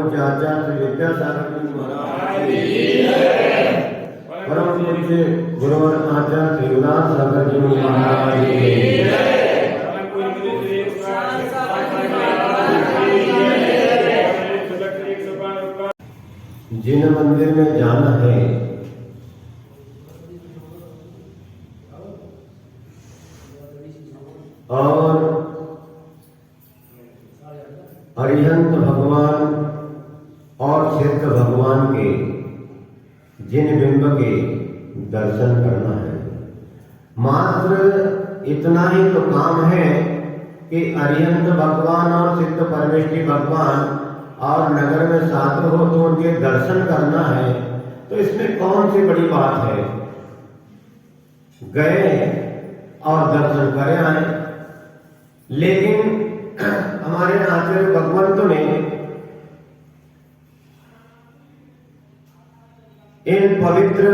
पूज्य आचार्य श्री विद्यासागर जी महाराज परम पूज्य गुरुवर आचार्य श्री उल्लास सागर जी महाराज जिन मंदिर में जाना है और अरिहंत भगवान और सिद्ध भगवान के जिन बिंब के दर्शन करना है, मात्र इतना ही तो काम है कि अरिहंत भगवान और सिद्ध परमेष्ठी भगवान और नगर में साधु हो तो उनके दर्शन करना है। तो इसमें कौन सी बड़ी बात है, गए और दर्शन करे आए। लेकिन हमारे आचार्य भगवंतों ने इन पवित्र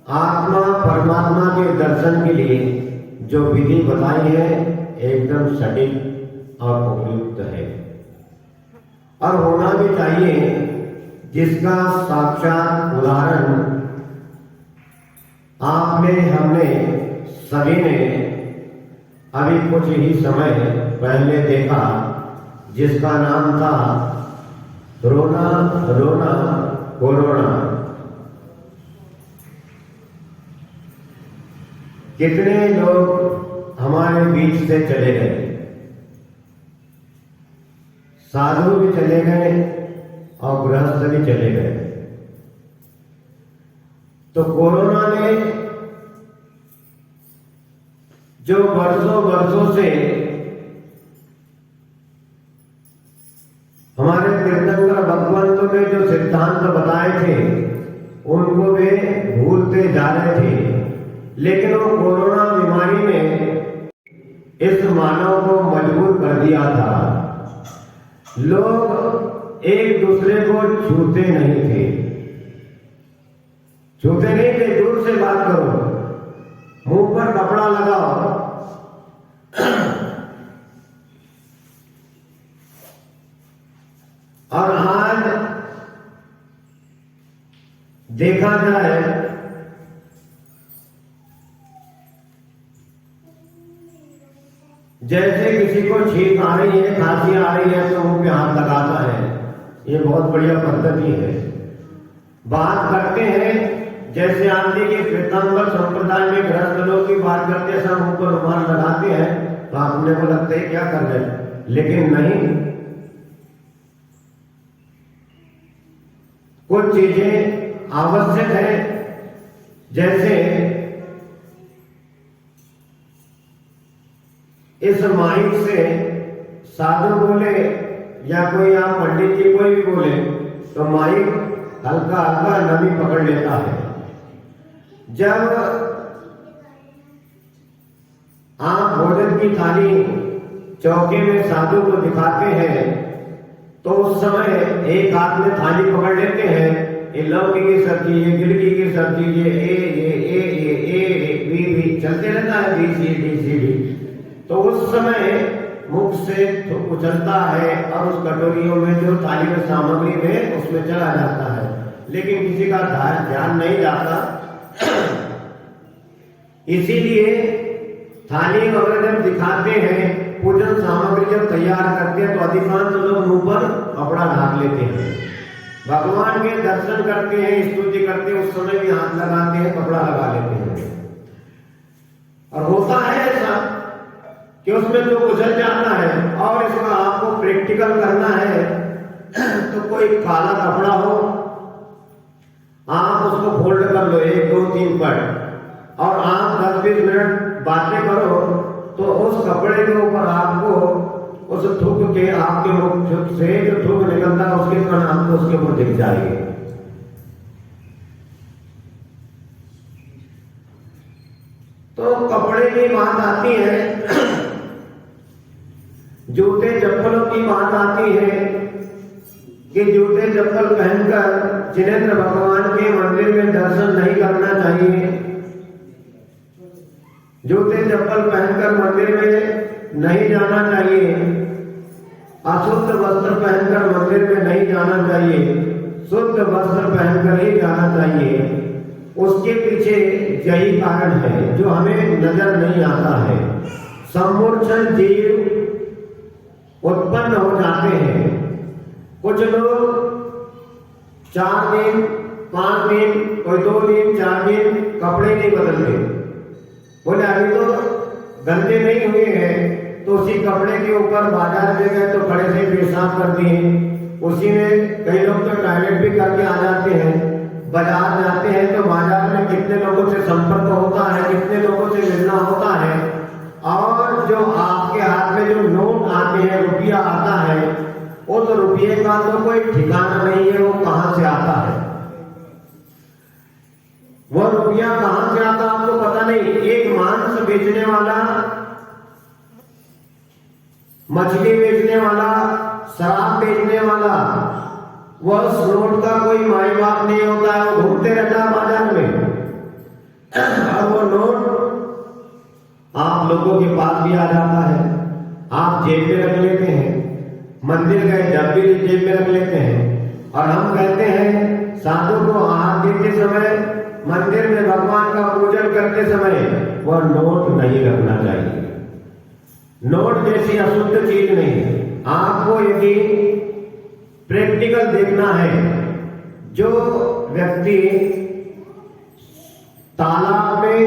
आत्मा परमात्मा के दर्शन के लिए जो विधि बताई है एकदम सटीक और उपयुक्त है और होना भी चाहिए, जिसका साक्षात उदाहरण आप में हमने सभी ने अभी कुछ ही समय पहले देखा, जिसका नाम था रोना रोना कोरोना। कितने लोग हमारे बीच से चले गए, साधु भी चले गए और गृहस्थ भी चले गए। तो कोरोना ने जो वर्षों वर्षों से हमारे तीर्थंकर भगवंतों ने जो सिद्धांत बताए थे उनको वे भूलते जा रहे थे। लेकिन वो कोरोना बीमारी ने इस मानव को मजबूर कर दिया था। लोग एक दूसरे को छूते नहीं थे, दूर से बात करो, मुंह पर कपड़ा लगाओ। और आज देखा जाए जैसे किसी को छींक आ रही है, खांसी आ रही है तो मुंह पे हाथ लगाता है। ये बहुत बढ़िया पद्धति है। बात करते हैं जैसे आदमी के तीर्थंकर संप्रदाय में गृहस्थ लोग की बात करते हैं, सब मुंह पर रुमाल लगाते हैं तो आपने को लगता है क्या कर रहे हैं, लेकिन नहीं। कुछ चीजें आवश्यक है, जैसे इस माइक से साधु बोले या कोई आप पंडित जी कोई भी बोले तो माइक हल्का हल्का नमी पकड़ लेता है। जब आप भोजन की थाली चौके में साधु को दिखाते हैं तो उस समय एक हाथ में थाली पकड़ लेते हैं, ये लौकी की सब्जी, ये गिलकी की सब्जी, ये बी चलते रहता है, बी सी डी। तो उस समय मुख से उछलता है और उस कटोरियों में जो थाली में सामग्री में उसमें चला जाता है, लेकिन किसी का ध्यान नहीं जाता। इसीलिए थाली वगैरह जब दिखाते हैं, पूजन सामग्री जब तैयार करते हैं तो अधिकांश लोग मुंह पर कपड़ा ढाक लेते हैं। भगवान के दर्शन करते हैं, स्तुति करते हैं, उस समय भी हाथ लगाते हैं, कपड़ा लगा लेते हैं। और होता है ऐसा कि उसमें जो गुजर जाता है और इसका आपको प्रैक्टिकल करना है तो कोई काला कपड़ा हो, आप उसको फोल्ड कर लो 1 2 3 पट और आप 10-20 मिनट बातें करो तो उस कपड़े के ऊपर आपको उस थूक के आपके मुख से जो थूक निकलता है उसके कारण आपको उसके ऊपर दिख जाएगी। तो कपड़े की बात आती है, जूते चप्पलों की बात आती है कि जूते चप्पल पहनकर जिनेंद्र भगवान के मंदिर में दर्शन नहीं करना चाहिए। जूते चप्पल पहनकर मंदिर में नहीं जाना चाहिए। अशुद्ध वस्त्र पहनकर मंदिर में नहीं जाना चाहिए, शुद्ध वस्त्र पहनकर ही जाना चाहिए। उसके पीछे यही कारण है जो हमें नजर नहीं आता है। सम्मूर्छन जीव उत्पन्न हो जाते हैं। कुछ लोग 4 दिन 5 दिन, कोई 2 दिन 4 दिन कपड़े नहीं बदलते। बोले अभी तो गंदे नहीं हुए हैं, तो उसी कपड़े के ऊपर बाजार में गए तो खड़े से पेशाब कर दिए, उसी में कई लोग तो टॉयलेट भी करके आ जाते हैं। बाजार जाते हैं तो बाजार में कितने लोगों से संपर्क होता है, कितने लोगों से मिलना होता है, और जो आपके हाथ में जो नोट आते हैं, रुपया आता है, उस रुपये का तो कोई ठिकाना नहीं है, वो कहां से आता है, वो रुपया कहां से आता आपको पता नहीं। एक मांस बेचने वाला, मछली बेचने वाला, शराब बेचने वाला, वह नोट का कोई माई बाप नहीं होता है, वो घूमते रहता है बाजार में, और वो नोट आप लोगों के पास भी आ जाता है, आप जेब में रख लेते हैं, मंदिर गए जब भी जेब में रख लेते हैं। और हम कहते हैं साधु को हाथ देते समय, मंदिर में भगवान का पूजन करते समय वह नोट नहीं रखना चाहिए। नोट जैसी अशुद्ध चीज नहीं है। आपको यदि प्रैक्टिकल देखना है, जो व्यक्ति तालाब में,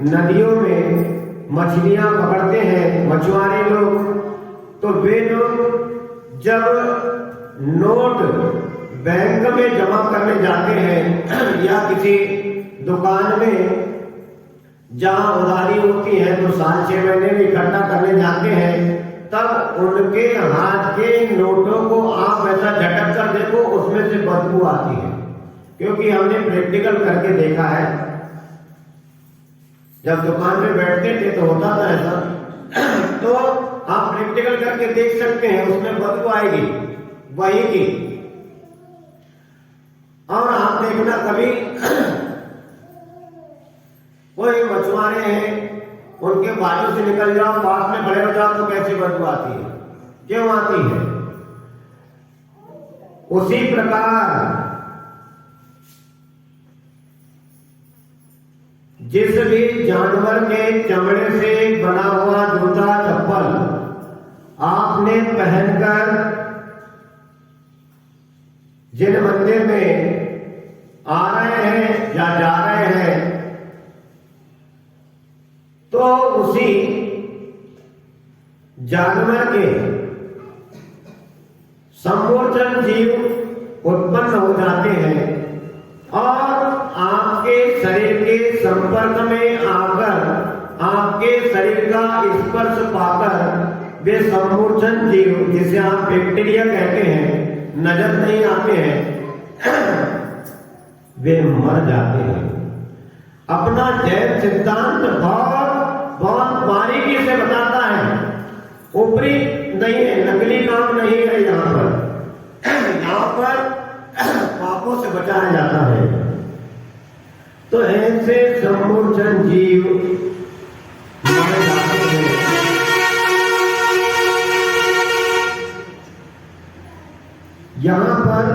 नदियों में मछलियां पकड़ते हैं, मछुआरे लोग, तो वे लोग जब नोट बैंक में जमा करने जाते हैं या किसी दुकान में जहां उधारी होती है तो 6 महीने में इकट्ठा करने जाते हैं, तब उनके हाथ के नोटों को आप ऐसा झटक कर देखो, उसमें से बदबू आती है। क्योंकि हमने प्रैक्टिकल करके देखा है, जब दुकान में बैठते थे तो होता था ऐसा, तो आप प्रैक्टिकल करके देख सकते हैं, उसमें बदबू आएगी वही की। और आप देखना कभी कोई मछुआरे हैं, उनके बाजू से निकल जाओ, पास में खड़े हो जाओ तो कैसी बदबू आती है, क्यों आती है? उसी प्रकार जिस भी जानवर के चमड़े से बना हुआ जूता चप्पल आपने पहनकर जिन मंदिर में आ रहे हैं या जा रहे हैं, तो उसी जानवर के सम्मूर्छन जीव उत्पन्न हो जाते हैं और आपके शरीर के संपर्क में आकर, आपके शरीर का स्पर्श पाकर वे सम्मूर्छन जीव, जिसे आप बैक्टीरिया कहते हैं, नजर नहीं आते हैं, वे मर जाते हैं। अपना जैन सिद्धांत बहुत बारीकी से बताता है, ऊपरी नहीं है, नकली काम नहीं है। यहाँ पर पापों से बचाया जाता है। तो ऐसे सम्मूर्छन जीव मर जाते हैं। यहाँ पर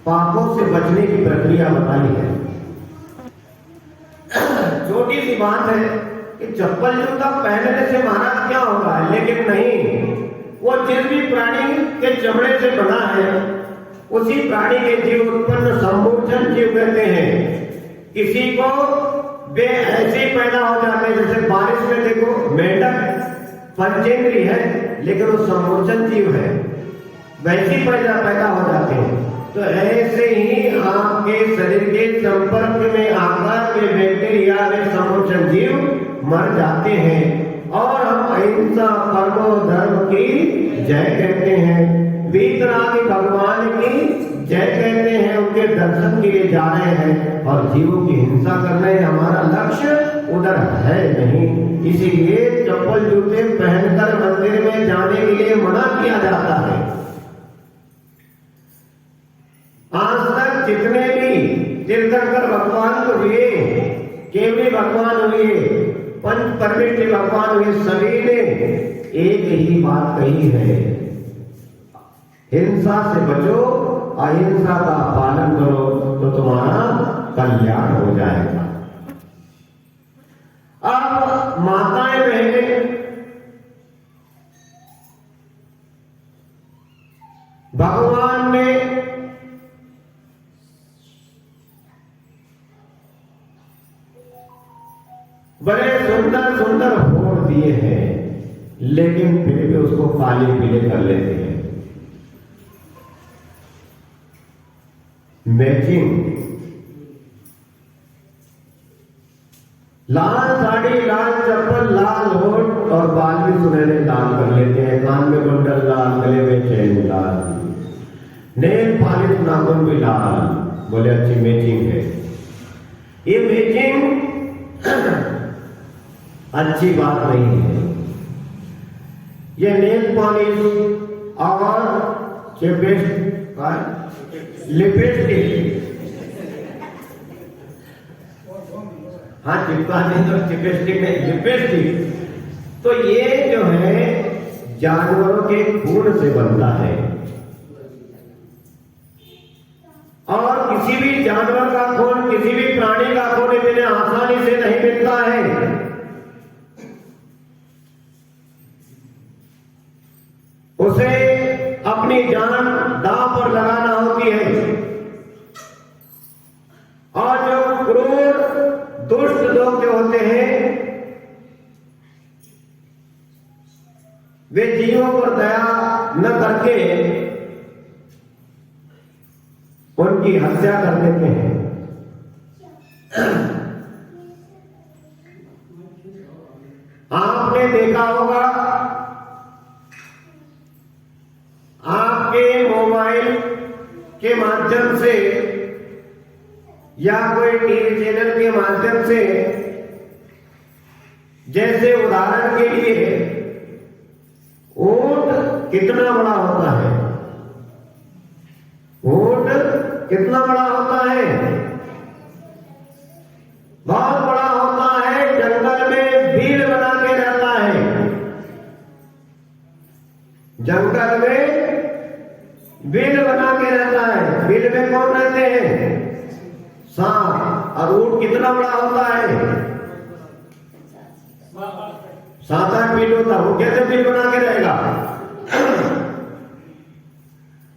पापों से बचने की प्रक्रिया बताई है। छोटी सी बात है कि चप्पल जूता पहनने से महाराज क्या होगा, लेकिन नहीं, वो जिस भी प्राणी के चमड़े से बना है उसी प्राणी के जीव उत्पन्न सम्मूर्छन जीव कहते हैं। किसी को वे ऐसे ही पैदा हो जाते हैं, जैसे बारिश में देखो मेंढक पंचेंद्री है लेकिन वो सम्मूर्छन जीव है, वैसे पैदा हो जाते हैं। तो ऐसे ही आपके शरीर के संपर्क में आकर वे बैक्टीरिया, वे सम्मूर्छन जीव मर जाते हैं। और हम अहिंसा परमो धर्म की जय कहते हैं, वीतरागी भगवान की जय कहते हैं, उनके दर्शन के लिए जा रहे हैं और जीवों की हिंसा करना है हमारा लक्ष्य उधर है नहीं। इसीलिए चप्पल जूते पहनकर मंदिर में जाने के लिए मना किया जाता है। आज तक जितने भी तीर्थंकर भगवान हुए, केवली भगवान हुए, पंच परमेष्ठी भगवान हुए, सभी ने एक ही बात कही है हिंसा से बचो, अहिंसा का पालन करो तो तुम्हारा कल्याण हो जाएगा। अब माताएं बहनें, भगवान ने बड़े सुंदर सुंदर भोग दिए हैं, लेकिन फिर भी उसको काले पीले कर लेते हैं। मैचिंग, लाल साड़ी, लाल चप्पल, लाल होठ और बाल भी सुनहरे लाल कर लेते हैं, कान में कुंडल लाल, गले में चैन लाल, नेल पॉलिश, नाखून भी लाल। बोले अच्छी मैचिंग है। ये मैचिंग अच्छी बात नहीं है। ये नेल पॉलिश और लिपस्टिक, हाँ चिपका नहीं तो लिपस्टिक नहीं, लिपस्टिक, तो ये जो है जानवरों के खून से बनता है और किसी भी जानवर का खून, किसी भी प्राणी का खून इतने आसानी से नहीं मिलता है। उसे अपनी जान दांव पर लगाना होती है और जो क्रूर दुष्ट लोग जो होते हैं वे जीवों पर दया न करके उनकी हत्या कर देते हैं। आपने देखा होगा आपके मोबाइल के माध्यम से या कोई टीवी चैनल के माध्यम से, जैसे उदाहरण के लिए ऊंट कितना बड़ा होता है, ऊंट कितना बड़ा होता है, बहुत बड़ा होता है, जंगल में भीड़ बना के रहता है, जंगल में भीड़ बना के रहता है। भीड़ में कौन रहते हैं? सांप। और ऊंट कितना बड़ा होता है? 7-8 फीट होता, वो कैसे भीड़ बना के रहेगा?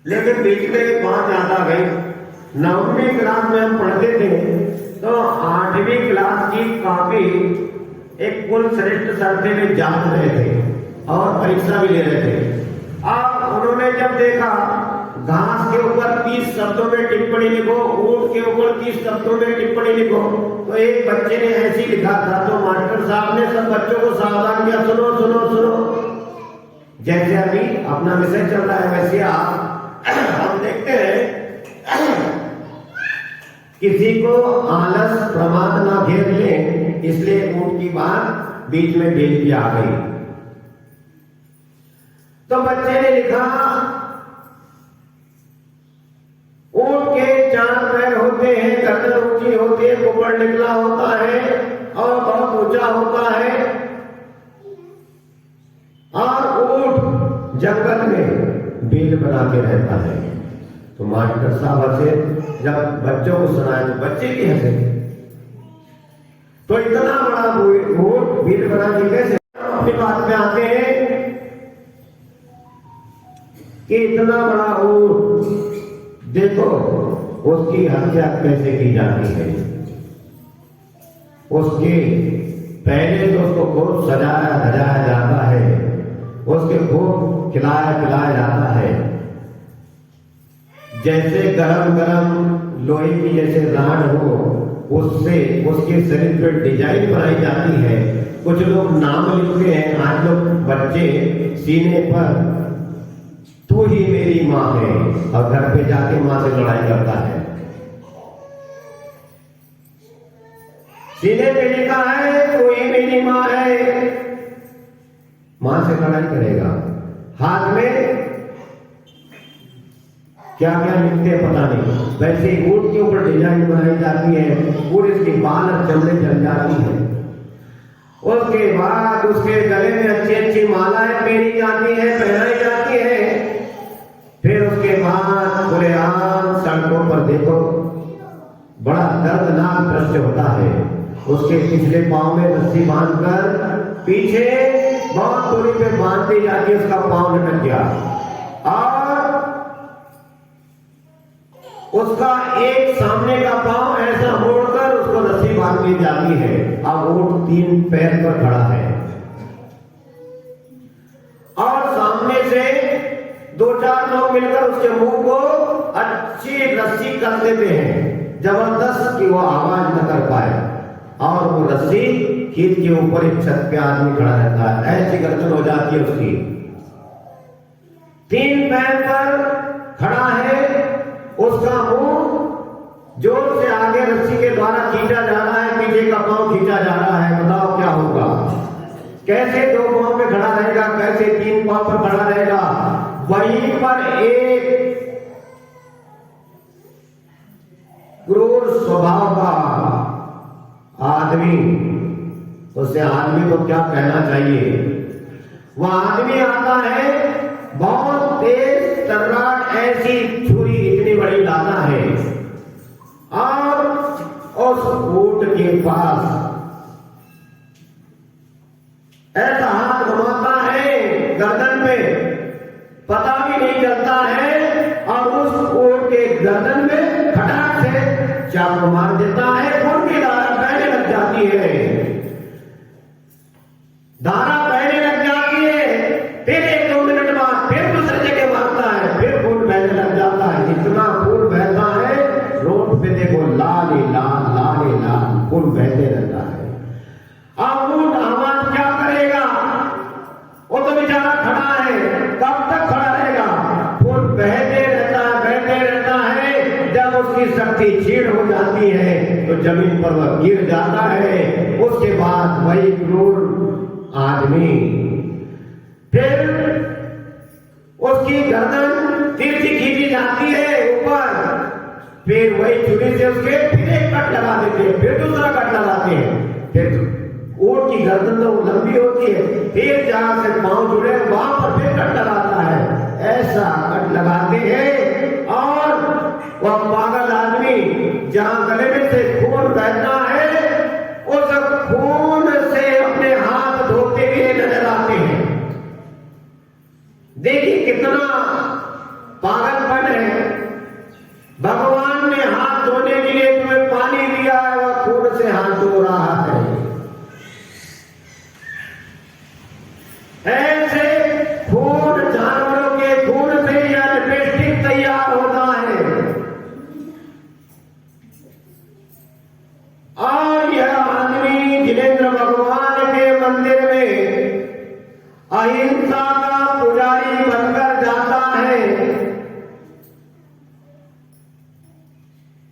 लेकिन बीच में एक बात याद आ गई, 9वीं क्लास में हम पढ़ते थे तो 8वीं क्लास की कॉपी एक कुल श्रेष्ठ सर्वे में जांच रहे थे और परीक्षा भी ले रहे थे। अब उन्होंने जब देखा घास के ऊपर 30 शब्दों में टिप्पणी लिखो, ऊंट के ऊपर 30 शब्दों में टिप्पणी लिखो, तो एक बच्चे ने ऐसी लिखा था तो मास्टर साहब ने सब बच्चों को सावधान किया, सुनो सुनो सुनो। जैसे अभी अपना विषय चल रहा है वैसे हम देखते हैं किसी को आलस प्रमाद ना घेर ले, इसलिए ऊंट की बात बीच में भेज के आ गई। तो बच्चे ने लिखा ऊंट के 4 पैर होते हैं, गर्दन ऊंची होती है, कुपड़ निकला होता है और बहुत ऊंचा होता है और ऊंट जंगल में भीड़ बना के रहता है। तो मास्टर साहब हंसे, जब बच्चों को सुनाए तो बच्चे भी हंसे। तो इतना बड़ा ऊंट भीड़ बना के कैसे? अपनी बात में आते हैं कि इतना बड़ा ऊंट देखो उसकी हत्या कैसे की जाती है। उसके पहले तो उसको खूब सजाया धजाया जाता है, उसके खूब खिलाया पिलाया जाता है, जैसे गरम गरम लोहे की जैसे राड हो उससे उसके शरीर पर डिजाइन बनाई जाती है। कुछ लोग नाम लिखते हैं, आज लोग बच्चे सीने पर तू ही मेरी माँ है और घर पे जाके माँ से लड़ाई करता है। सीने पे लिखा है तू ही मेरी माँ है, माँ से लड़ाई करेगा। हाथ में क्या क्या लिखते हैं पता नहीं। वैसे ऊंट के ऊपर डिजाइन बनाई जाती है, पूरे इसके बाल और चमड़े जल जाती है। उसके बाद उसके गले में अच्छी अच्छी मालाएं पहनी जाती है, पहनाई जाती है। फिर खुलेआम सड़कों पर देखो, बड़ा दर्दनाक दृश्य होता है। उसके पिछले पांव में रस्सी बांधकर पीछे बहुत दूरी पे बांध दी जाती है, उसका पांव लटक गया और उसका एक सामने का पांव ऐसा मोड़कर उसको रस्सी बांध दी जाती है। अब ऊंट 3 पैर पर खड़ा है और सामने से 2-4 लोग मिलकर उसके मुंह को अच्छी रस्सी कर देते हैं, जबरदस्त कि वो आवाज न कर पाए, और वो रस्सी खींच के ऊपर एक छत पे आदमी खड़ा रहता है, ऐसी गर्दन हो जाती है उसकी। 3 पैर पर खड़ा है, उसका मुंह जोर से आगे रस्सी के द्वारा खींचा जा रहा है, पीछे का पांव खींचा जा रहा है। बताओ क्या होगा? कैसे 2 पांव पे खड़ा रहेगा, कैसे 3 पांव पर खड़ा रहेगा? वहीं पर एक क्रूर स्वभाव का आदमी, उसे आदमी को क्या कहना चाहिए, वह आदमी आता है, बहुत तेज तर्राट ऐसी छुरी इतनी बड़ी लाता है और उस ऊंट के पास ऐसा हाथ घुमाता है गर्दन पे, पता भी नहीं चलता है, और उस ऊंट के गर्दन में खटाक से चाकू मार देता है। खून की धारा बहने लग जाती है, धारा बहने लग जाती है। फिर 1-2 मिनट बाद फिर दूसरी जगह मारता है, फिर खून बहने लग जाता है। इतना खून बहता है, रोड पे देखो लाल ही लाल, लाल ही लाल खून बहते रहता है। अब ऊंट आवाज क्या करेगा? वो तो बेचारा खड़ा है, कब तक खड़ा रहेगा? खून बहते रहता है, बहते रहता है। जब उसकी शक्ति क्षीण हो जाती है तो जमीन पर वह गिर जाता है। उसके बाद वही क्रूर आदमी फिर उसकी गर्दन तिरछी खींची जाती है ऊपर, फिर वही छुरी से उसके फिर एक कट लगा देते हैं, फिर दूसरा कट लगाते हैं। फिर ऊंट की गर्दन तो लंबी होती है, फिर जहां से पांव जुड़े वहां पर फिर कट लगाता है। ऐसा कट लगाते हैं और वह पागल आदमी जहां गले में से खून बहता है, उस खून से अपने हाथ धोते हुए नजर आते हैं। देखिए कितना पागलपन है। भगवान ने हाथ धोने के लिए तुम्हें पानी दिया है, वह खून से हाथ धो रहा है। ऐसे खून, जानवरों के खून से यह लिपस्टिक तैयार होता है और यह आदमी जिनेंद्र भगवान के मंदिर में अहिंसा का पुजारी बनकर जाता है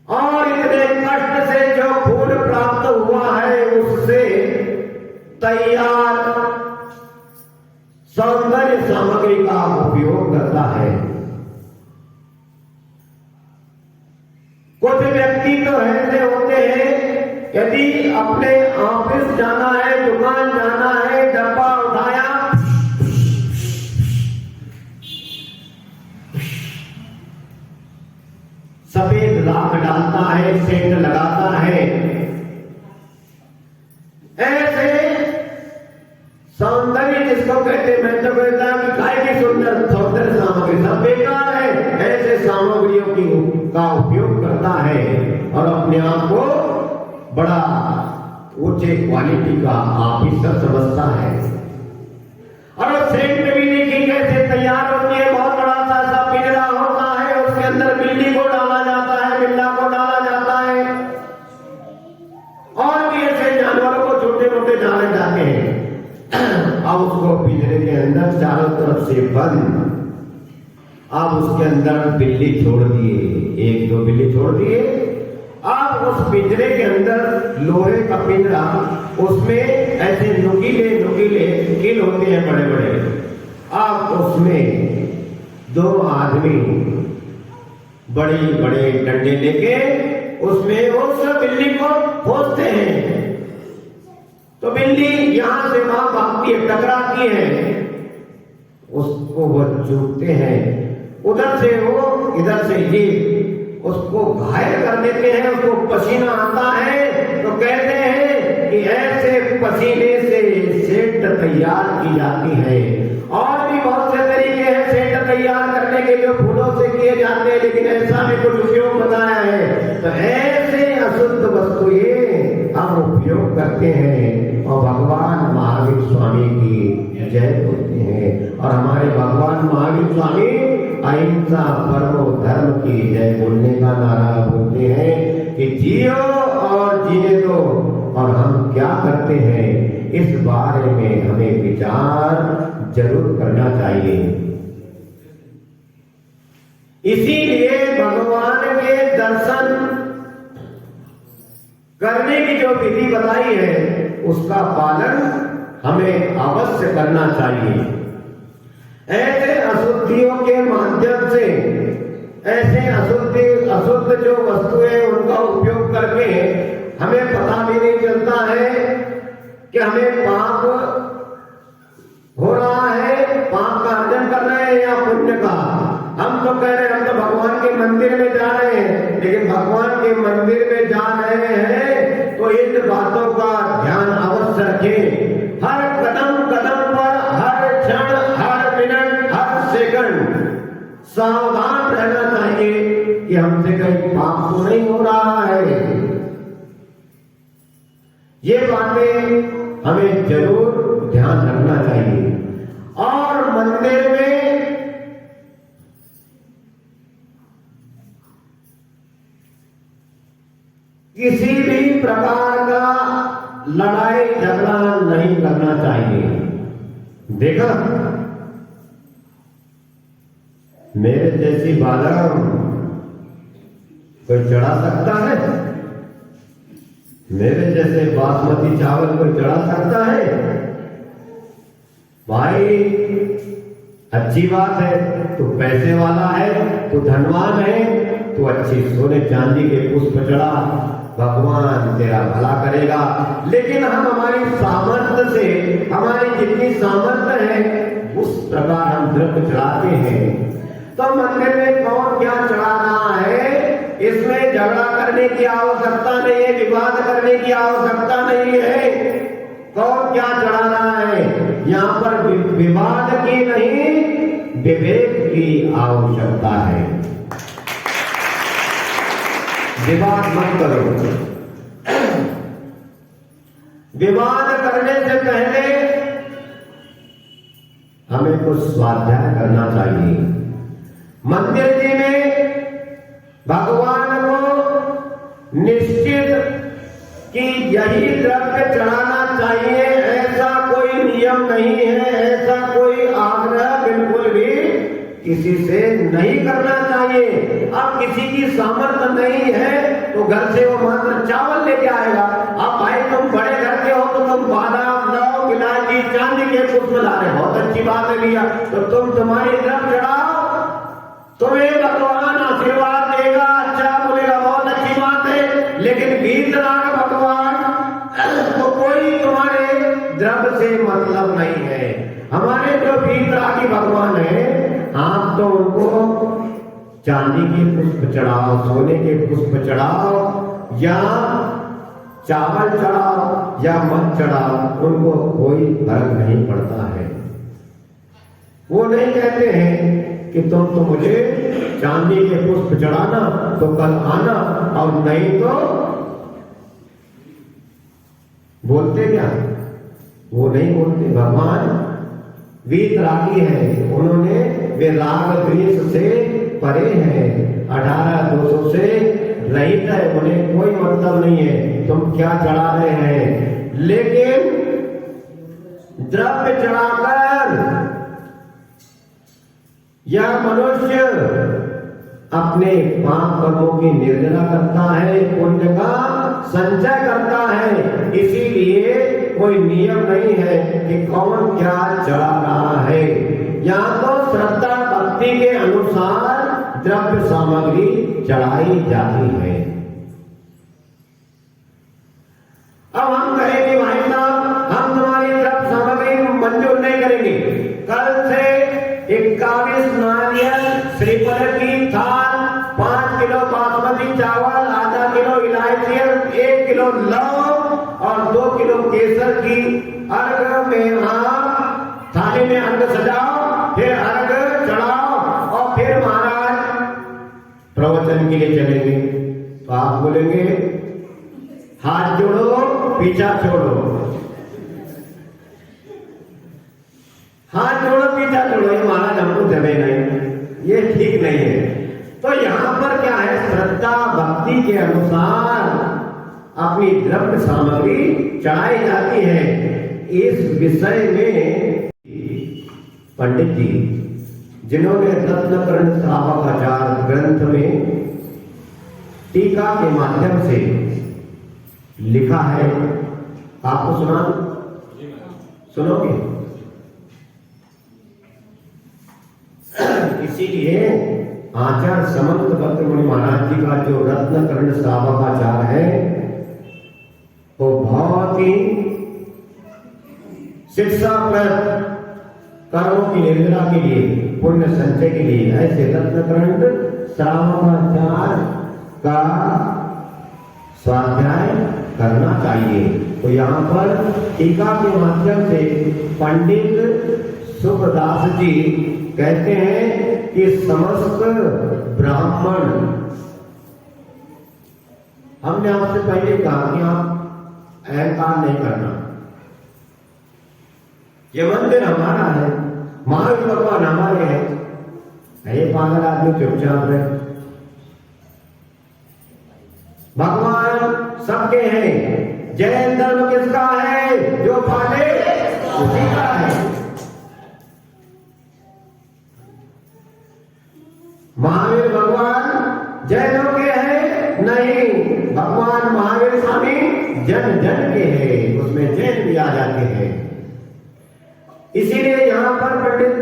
और इतने कष्ट से जो खून प्राप्त हुआ है उससे तैयार सौंदर्य सामग्री का उपयोग करता है। कुछ व्यक्ति तो ऐसे होते हैं, यदि अपने ऑफिस जाना है, दुकान जाना है, डब्बा उठाया, सफेद राख डालता है, सेंट लगाता है। ऐसे सौंदर्य जिसको कहते हैं, मैं तो कहता हूं कि काय की सुंदर सौंदर्य सामग्री सब बेकार है। ऐसे सामग्रियों की का उपयोग करता है और अपने आप को बड़ा ऊंचे क्वालिटी का ऑफिसर समझता है। और सेंट भी देखिए कैसे तैयार होती है, बहुत बड़ा सा पिंजरा होता है, उसके अंदर बिल्ली को डाला जाता है, बिल्ला को डाला जाता है और भी ऐसे जानवरों को छोटे मोटे डाले जाते हैं। अब उसको पिंजरे के अंदर चारों तरफ से बंद, अब उसके अंदर बिल्ली छोड़ दिए, 1-2 बिल्ली छोड़ दिए। अब उस पिंजरे के अंदर लोहे का पिंजरा, उसमें ऐसे नुकीले नुकीले कील होते हैं बड़े बड़े। अब उसमें 2 आदमी बड़े बड़े डंडे लेके उसमें उस बिल्ली को खोजते हैं। तो बिल्ली यहां से वहां भागती है, टकराती है, उसको वो चूकते हैं, उधर से वो इधर से ये, उसको घायल कर देते हैं, उसको पसीना आता है तो कहते हैं कि ऐसे पसीने से सेंट तैयार की जाती है। और भी बहुत से तरीके हैं सेंट तैयार करने के, जो फूलों से किए जाते हैं, लेकिन ऐसा भी कुछ उपयोग बताया है। तो ऐसे अशुद्ध वस्तुएं हम उपयोग करते हैं और भगवान महावीर स्वामी की जय बोलते हैं। और हमारे भगवान महावीर स्वामी अहिंसा परमो धर्म की जय बोलने का नारा बोलते हैं कि जियो और जीने दो। और हम क्या करते हैं इस बारे में हमें विचार जरूर करना चाहिए। इसीलिए भगवान के दर्शन करने की जो विधि बताई है उसका पालन हमें अवश्य करना चाहिए। ऐसे अशुद्धियों के माध्यम से, ऐसे अशुद्ध जो वस्तुएं उनका उपयोग करके हमें पता भी नहीं चलता है कि हमें पाप हो रहा है, पाप का अर्जन कर रहे हैं या पुण्य का। हम तो कह रहे हैं हम तो भगवान के मंदिर में जा रहे हैं, लेकिन भगवान के मंदिर में जा रहे हैं तो इन बातों का ध्यान अवश्य रखें। हर कदम कदम पर, हर क्षण, हर मिनट, हर सेकंड सावधान रहना चाहिए कि हमसे कहीं पाप तो नहीं हो रहा है। ये बातें हमें जरूर ध्यान रखना चाहिए। और मंदिर में किसी भी प्रकार का लड़ाई झगड़ा नहीं करना चाहिए। देखा, मेरे जैसी बादाम कोई चढ़ा सकता है? मेरे जैसे बासमती चावल कोई चढ़ा सकता है? भाई अच्छी बात है, तू पैसे वाला है, तू धनवान है, तू अच्छी सोने चांदी के पुष्प चढ़ा, भगवान तेरा भला करेगा। लेकिन हम हमारी सामर्थ्य से, हमारी जितनी सामर्थ्य है उस प्रकार हम द्रव्य चढ़ाते हैं। तो मंदिर में कौन क्या चढ़ा रहा है इसमें झगड़ा करने की आवश्यकता नहीं है, विवाद करने की आवश्यकता नहीं है। कौन क्या चढ़ा रहा है, यहाँ पर विवाद की नहीं, विवेक की आवश्यकता है। विवाद मत करो। विवाद करने से पहले हमें कुछ स्वाध्याय करना चाहिए। मंदिर जी में भगवान को निश्चित कि यही द्रव्य चढ़ाना चाहिए ऐसा कोई नियम नहीं है, ऐसा कोई आग्रह बिल्कुल भी किसी से नहीं करना चाहिए। अब किसी की सामर्थ्य नहीं है तो घर से वो मात्र चावल लेके आएगा। अब भाई तुम बड़े घर के हो तो तुम बादाम, लौ, इलायची, चांदी के पुष्प ला रहे, बहुत अच्छी बात है लिया, तो तुम तुम्हारी द्रव्य चढ़ाओ, तुम्हें भगवान आशीर्वाद देगा, अच्छा बोलेगा, बहुत अच्छी बात है। लेकिन वीतराग भगवान तो कोई तुम्हारे द्रव्य से मतलब नहीं है। हमारे जो वीतरागी भगवान है, आप तो उनको चांदी के पुष्प चढ़ाओ, सोने के पुष्प चढ़ाओ या चावल चढ़ाओ या मत चढ़ाओ, उनको कोई फर्क नहीं पड़ता है। वो नहीं कहते हैं कि तुम तो मुझे चांदी के पुष्प चढ़ाना तो कल आना, और नहीं तो बोलते क्या? वो नहीं बोलते। भगवान वीतरागी है, उन्होंने वे राग द्वेष से परे हैं, 18-200 से रहित है, उन्हें कोई मतलब नहीं है तुम क्या चढ़ा रहे हैं। लेकिन द्रव्य चढ़ाकर या मनुष्य अपने पाप कर्मों की निर्जरा करता है, पुण्य का संचय करता है। इसीलिए कोई नियम नहीं है कि कौन क्या चढ़ा रहा है। यहाँ तो श्रद्धा भक्ति के अनुसार द्रव्य सामग्री चढ़ाई जाती है। अब हम कहेंगे भाई साहब हम तुम्हारी द्रव्य सामग्री मंजूर नहीं करेंगे। कल से 21 नारियल श्री पीपल की थाल, 5 किलो बासमती चावल, आधा किलो इलायची, 1 किलो लौंग और 2 किलो केसर की अर्घ में आप थाली में अर्घ सजाओ, फिर अर्घ चढ़ाओ और फिर महाराज प्रवचन के लिए चलेंगे। तो आप बोलेंगे हाथ जोड़ो पीछा छोड़ो, हाथ जोड़ो पीछा छोड़ो, ये महाराज हमको जमे नहीं, ये ठीक नहीं है। तो यहां पर क्या है, श्रद्धा भक्ति के अनुसार अपनी द्रव्य सामग्री चढ़ाई जाती है। इस विषय में पंडित जी जिन्होंने रत्नकर्ण श्रावकाचार ग्रंथ में टीका के माध्यम से लिखा है, आपको सुना, सुनोगे? इसीलिए आचार्य समंत भक्त मुनि महाराज जी का जो रत्नकर्ण श्रावकाचार है वो बहुत ही शिक्षाप्रद, कर्मों की निर्मला के लिए, पुण्य संचय के लिए ऐसे रत्नकर्ण श्रावकाचार का स्वाध्याय करना चाहिए। तो यहाँ पर टीका के माध्यम से पंडित सुखदास जी कहते हैं कि समस्त ब्राह्मण, हमने आपसे पहले कहा कि आप अहंकार नहीं करना, ये मंदिर हमारा है, महावीर भगवान हमारे हैं, ये पागल आदमी चुपचाप रहे, भगवान सबके हैं, जैन धर्म किसका है, जो फाले उसी का है। महावीर भगवान जैनों के हैं नहीं, भगवान महावीर स्वामी जन जन के हैं, उसमें जैन भी आ जाते हैं। इसीलिए यहाँ पर पंडित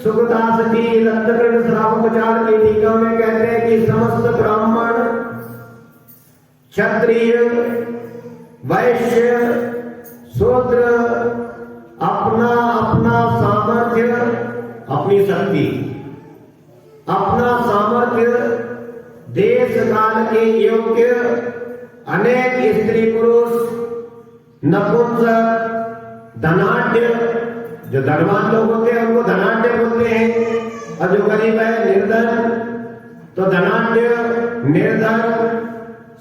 सुखदास जी रत्नकर्ण श्रावकाचार की टीका में कहते हैं कि समस्त ब्राह्मण, क्षत्रिय, वैश्य, शूद्र अपना अपना सामर्थ्य, अपनी शक्ति, अपना सामर्थ्य देश काल के योग्य अनेक स्त्री पुरुष, नपुंसक, धनाढ्य, जो धनवान लोग होते हैं उनको धनाढ्य बोलते हैं, और जो गरीब है निर्धन, तो धनाढ्य, निर्धन,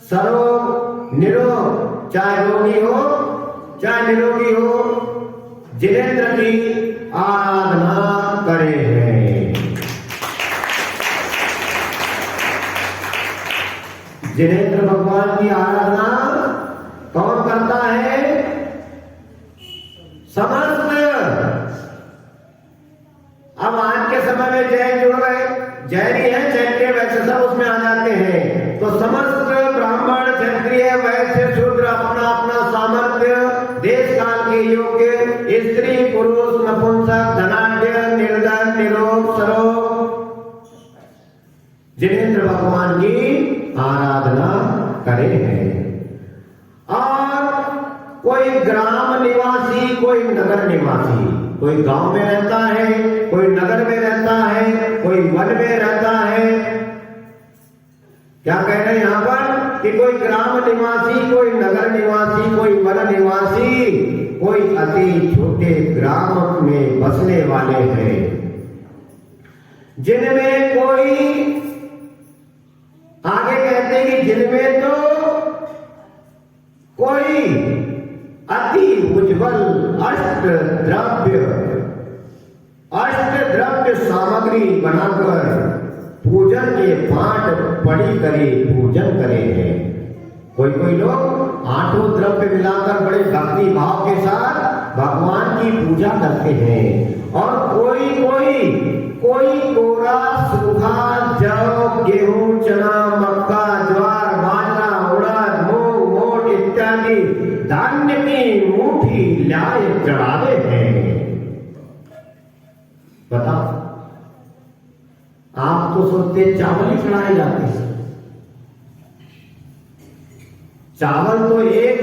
सरोग, निरोग, चाहे रोगी हो चाहे निरोगी हो, जिनेंद्र की आराधना करे हैं। जिनेंद्र भगवान की आराधना कौन करता है? समस्त। अब आज के समय में जैन जुड़ गए, जैनी है, जैन के वैसे सब उसमें आ जाते हैं। तो समस्त ब्राह्मण, क्षत्रिय, वैश्य, शूद्र अपना अपना सामर्थ्य देश काल के योग्य स्त्री पुरुष, नपुंसक, धनाढ्य, निर्धन, निरोग, सरोग जिनेंद्र भगवान की आराधना करे हैं। और कोई ग्राम निवासी, कोई नगर निवासी, कोई गांव में रहता है, कोई नगर में रहता है, कोई वन में रहता है। क्या कह रहे हैं यहां पर कि कोई ग्राम निवासी, कोई नगर निवासी, कोई वन निवासी, कोई अति छोटे ग्राम में बसने वाले हैं, जिनमें कोई, आगे कहते हैं कि जिनमें तो कोई अति उज्जवल अष्ट द्रव्य सामग्री बनाकर पूजन के पाठ पढ़ी करे, पूजन करे हैं। कोई कोई लोग 8 द्रव्य मिलाकर बड़े भक्ति भाव के साथ भगवान की पूजा करते हैं। और कोई कोरा सूखा जौ, गेहूं, चना, मक्का, ज्वार, बाजरा, उड़द, मूंग, मोट इत्यादि धान्य की मुट्ठी लाए चढ़ावे हैं। बताओ, आप तो सोचते चावल ही चढ़ाए जाते हैं। चावल तो एक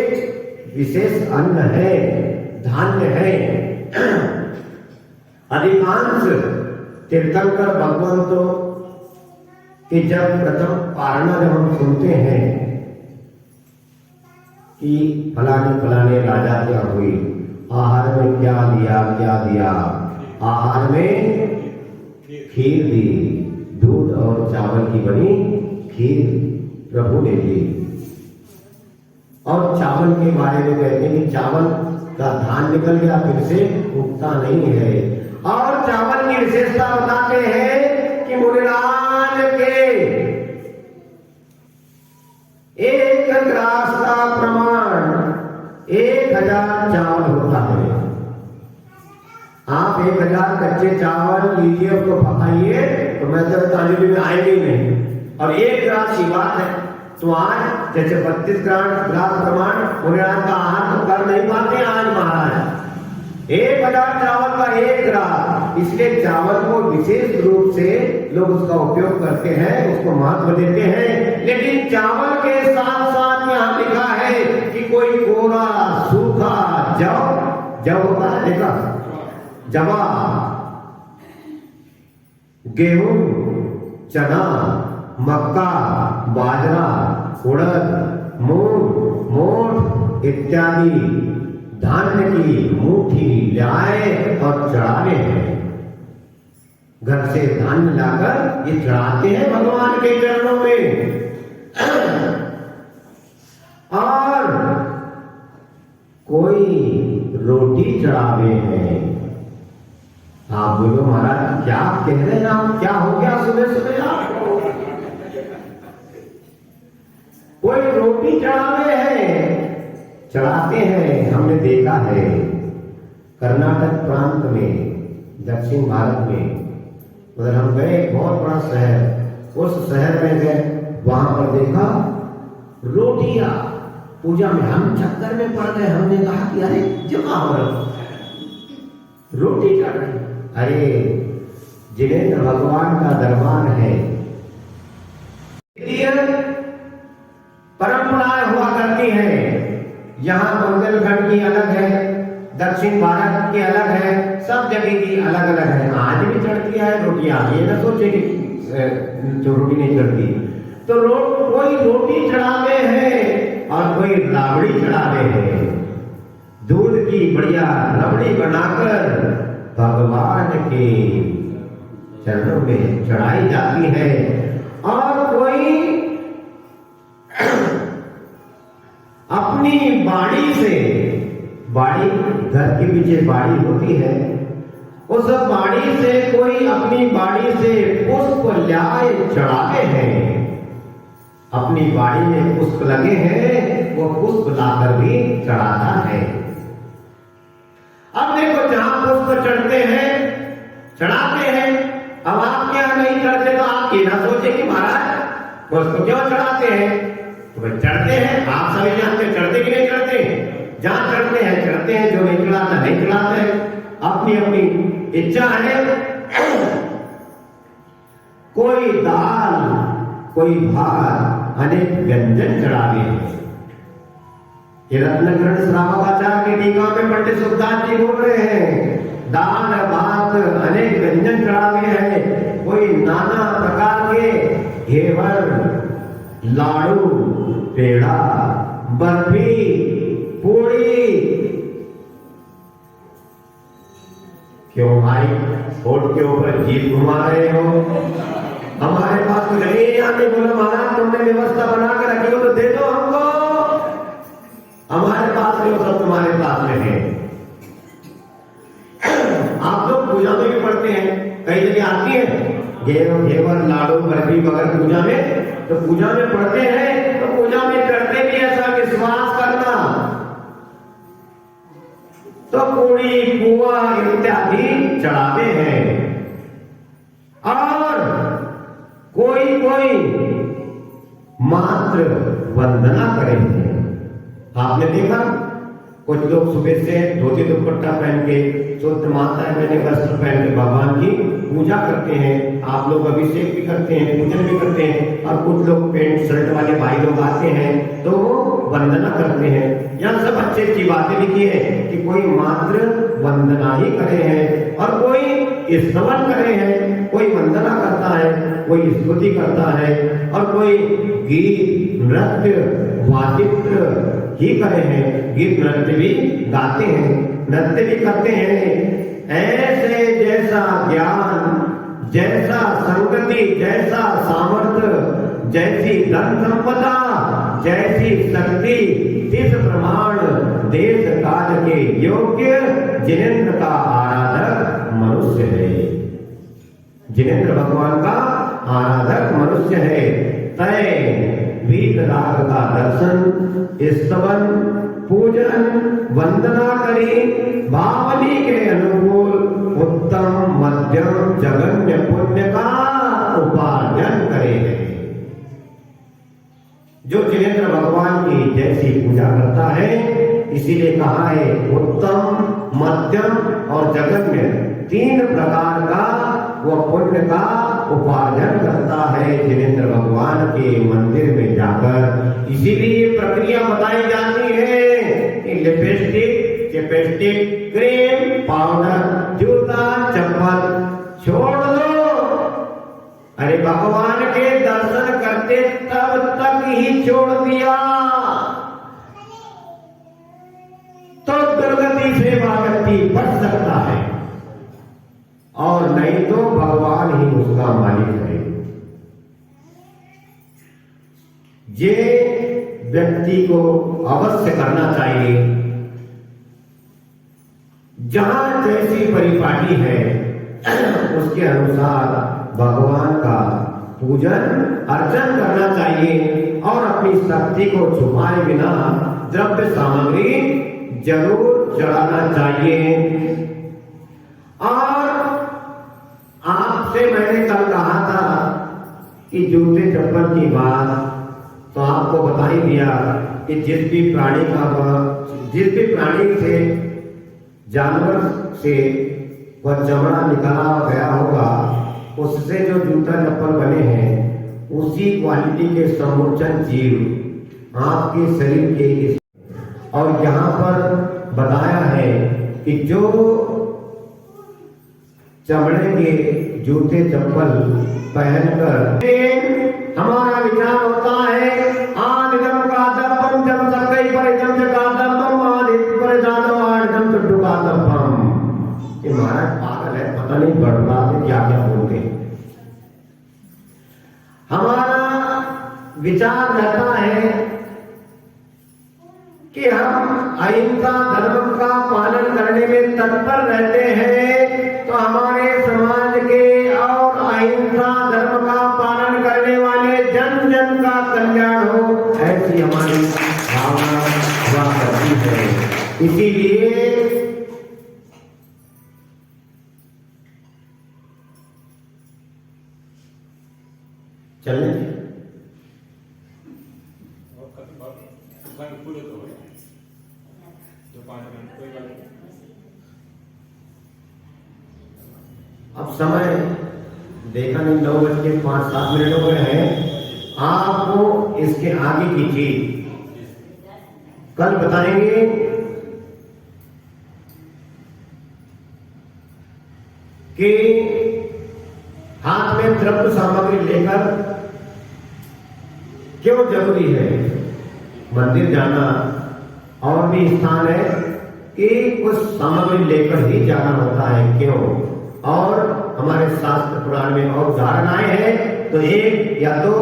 विशेष अन्न है, धान्य है। अधिकांश तीर्थंकर भगवान तो कि जब प्रथम पारणा जब हम सुनते हैं कि फलाने फलाने राजा क्या हुई, आहार में क्या दिया, आहार में खीर दी, दूध और चावल की बनी खीर प्रभु ने दी। और चावल के बारे में कहते हैं कि चावल का धान निकल गया, फिर से उगता नहीं है। और चावल की विशेषता बताते हैं कि मुनिराज के 1 ग्रास का प्रमाण 1000 चावल होता है। आप 1000 कच्चे चावल लीजिए, उसको पकाइए तो मैं तो तांजलि में आएंगे ही नहीं। और 1 ग्रास की बात है तो आज जैसे 32 ग्रास प्रमाण मुनिराज का आहार तो कर नहीं पाते आज महाराज। 1000 चावल का 1 ग्रास, इसलिए चावल को विशेष रूप से लोग उसका उपयोग करते हैं, उसको महत्व देते हैं। लेकिन चावल के साथ साथ यहाँ लिखा है कि कोई कोरा सूखा जव होता है, देखा जवा, गेहूं, चना, मक्का, बाजरा, उड़द, मूंग, मोठ इत्यादि धान्य की मुट्ठी लाए और चढ़ावे हैं। घर से धान्य लाकर ये चढ़ाते हैं भगवान के चरणों में। और कोई रोटी चढ़ावे हैं। आप बोलो महाराज क्या कह रहे हैं आप, क्या हो गया सुबह सुबह आपको? कोई रोटी चढ़ाते हैं। हमने देखा है कर्नाटक प्रांत में, दक्षिण भारत में, उधर हम गए, बहुत बड़ा शहर, उस शहर में गए, वहां पर देखा रोटियां पूजा में। हम चक्कर में पड़ गए, हमने कहा कि अरे जमा हो रहा रोटी चढ़ रही। अरे जिन्हें भगवान का दरबार है, परंपराएं हुआ करती है। यहाँ बुंदेलखंड की अलग है, दक्षिण भारत की अलग है, सब जगह की अलग अलग है। आज भी चढ़ती है रोटियां, ये ना सोचे कि जो रोटी नहीं चढ़ती। तो कोई रोटी चढ़ावे हैं और कोई राबड़ी चढ़ावे हैं। दूध की बढ़िया रबड़ी बनाकर भगवान के चरणों में चढ़ाई जाती है। और कोई अपनी बाड़ी से, बाड़ी घर के पीछे बाड़ी होती है, उस बाड़ी से कोई अपनी बाड़ी से पुष्प लाए चढ़ावे हैं। अपनी बाड़ी में पुष्प लगे हैं, वो पुष्प लाकर भी चढ़ाता है। अब देखो जहां पुष्प चढ़ते हैं, चढ़ाते हैं। अब आप क्या नहीं चढ़ते तो आप ये ना सोचे कि महाराज पुष्प क्यों चढ़ाते हैं। तो भाई चढ़ते हैं, आप सभी जानते हैं चढ़ते कि नहीं चढ़ते। जहां चढ़ते हैं, जो नहीं चढ़ाता नहीं चढ़ाते हैं। अपनी अपनी इच्छा है। कोई दाल, कोई भात, अनेक व्यंजन चढ़ावे हैं। ये रत्नकरण श्रावकाचार्य की टीका में पंडित सुखदास जी बोल रहे हैं, दाल भात अनेक व्यंजन चढ़ावे हैं। कोई नाना प्रकार के घेवर, लाडू, पेड़ा, बर्फी, पूड़ी। क्यों भाई होठ के ऊपर जीभ घुमा रहे हो? हमारे पास कुछ नहीं है। आने बोला महाराज तुमने व्यवस्था बना कर रखी हो तो दे दो हमको। हमारे पास नहीं, सब तुम्हारे पास में है। आप लोग पूजा में भी पढ़ते हैं, कई जगह आती है घेवर, लाडू, बर्फी वगैरह पूजा में, तो पूजा में पढ़ते हैं। तो पूजा में करते भी ऐसा विश्वास करना। तो पूरी पुआ इत्यादि चढ़ाते हैं। और कोई कोई मात्र वंदना करेंगे। आपने देखा कुछ लोग सुबह से धोती दुपट्टा पहन के, शुद्ध माता मैंने वस्त्र पहन के भगवान की पूजा करते हैं। आप लोग अभिषेक भी करते हैं, पूजन भी करते हैं। और कुछ लोग पेंट शर्ट वाले भाई लोग आते हैं तो वो वंदना करते हैं। यहाँ सब अच्छी अच्छी बातें लिखी है कि कोई मात्र वंदना ही करे हैं और कोई स्तवन करे हैं, कोई वंदना करता है, कोई स्तुति करता है और कोई गीत नृत्य वादित्र ही करे हैं, गीत नृत्य भी गाते हैं, नृत्य भी करते हैं। ऐसे जैसा ज्ञान, जैसा संगति, जैसा सामर्थ्य, जैसी धन संपदा, जैसी शक्ति, तिस प्रमाण देश काल के योग्य जिनेंद्र का आराधक मनुष्य है। जिनेंद्र भगवान का आराधक मनुष्य है। तय वीतराग का दर्शन, स्तवन, पूजन, वंदना करी, बावली के अनुकूल उत्तम मध्यम जगन्य पुण्य का उपार्जन करे। जो जिनेंद्र भगवान की जैसी पूजा करता है, इसीलिए कहा है उत्तम मध्यम और जगन्य तीन प्रकार का वह पुण्य का उपार्जन करता है जिनेंद्र भगवान के मंदिर में जाकर। इसीलिए प्रक्रिया बताई जाती है कि लिपस्टिक, चिपस्टिक, क्रीम, पाउडर, जूता, चप्पल छोड़ दो। अरे भगवान के दर्शन करते तब तक ही छोड़ दिया तो दुर्गति से व्यक्ति बच सकता है और नहीं तो भगवान ही उसका मालिक है। ये व्यक्ति को अवश्य करना चाहिए। जहां जैसी परिपाटी है उसके अनुसार भगवान का पूजन अर्चन करना चाहिए और अपनी शक्ति को छुपाए बिना द्रव्य सामग्री जरूर चढ़ाना चाहिए। और आपसे मैंने कल कहा था कि जूते चप्पल की बात, तो आपको बता ही दिया कि जिस भी प्राणी से, जानवर से वह चमड़ा निकाला गया होगा, उससे जो जूता चप्पल बने हैं उसी क्वालिटी के समूर्चन जीव आपके शरीर के। और यहाँ पर बताया है कि जो चमड़े के जूते चप्पल पहनकर हमारा विचार होता है आदिगम का दम्पम जब सकई पर जम का दम्पम आदि पर जानो आदिगम टुटु का दम्पम। ये महाराज पागल है, पता नहीं बड़बड़ा के क्या क्या बोलते हैं। हमारा विचार रहता है कि हम अहिंसा धर्म का पालन करने में तत्पर रहते हैं, तो हमारे समाज के और अहिंसा धर्म का पालन करने वाले जन जन का कल्याण हो, ऐसी हमारी भावना हुआ करती है। इसीलिए चलने अब समय देखा नहीं, 9:05 हो गए हैं। आपको इसके आगे की चीज कल बताएंगे। कि हाथ में द्रव्य सामग्री लेकर क्यों जरूरी है मंदिर जाना। और भी स्थान है कि कुछ सामग्री लेकर ही जाना होता है, क्यों। और हमारे शास्त्र पुराण में और उदाहरण आए हैं, तो एक या दो,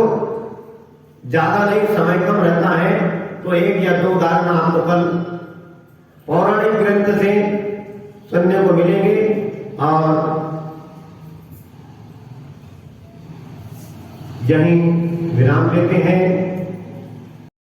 ज्यादा नहीं, समय कम रहता है, तो एक या दो उदाहरण आपको कल पौराणिक ग्रंथ से सुनने को मिलेंगे। और यहीं विराम लेते हैं।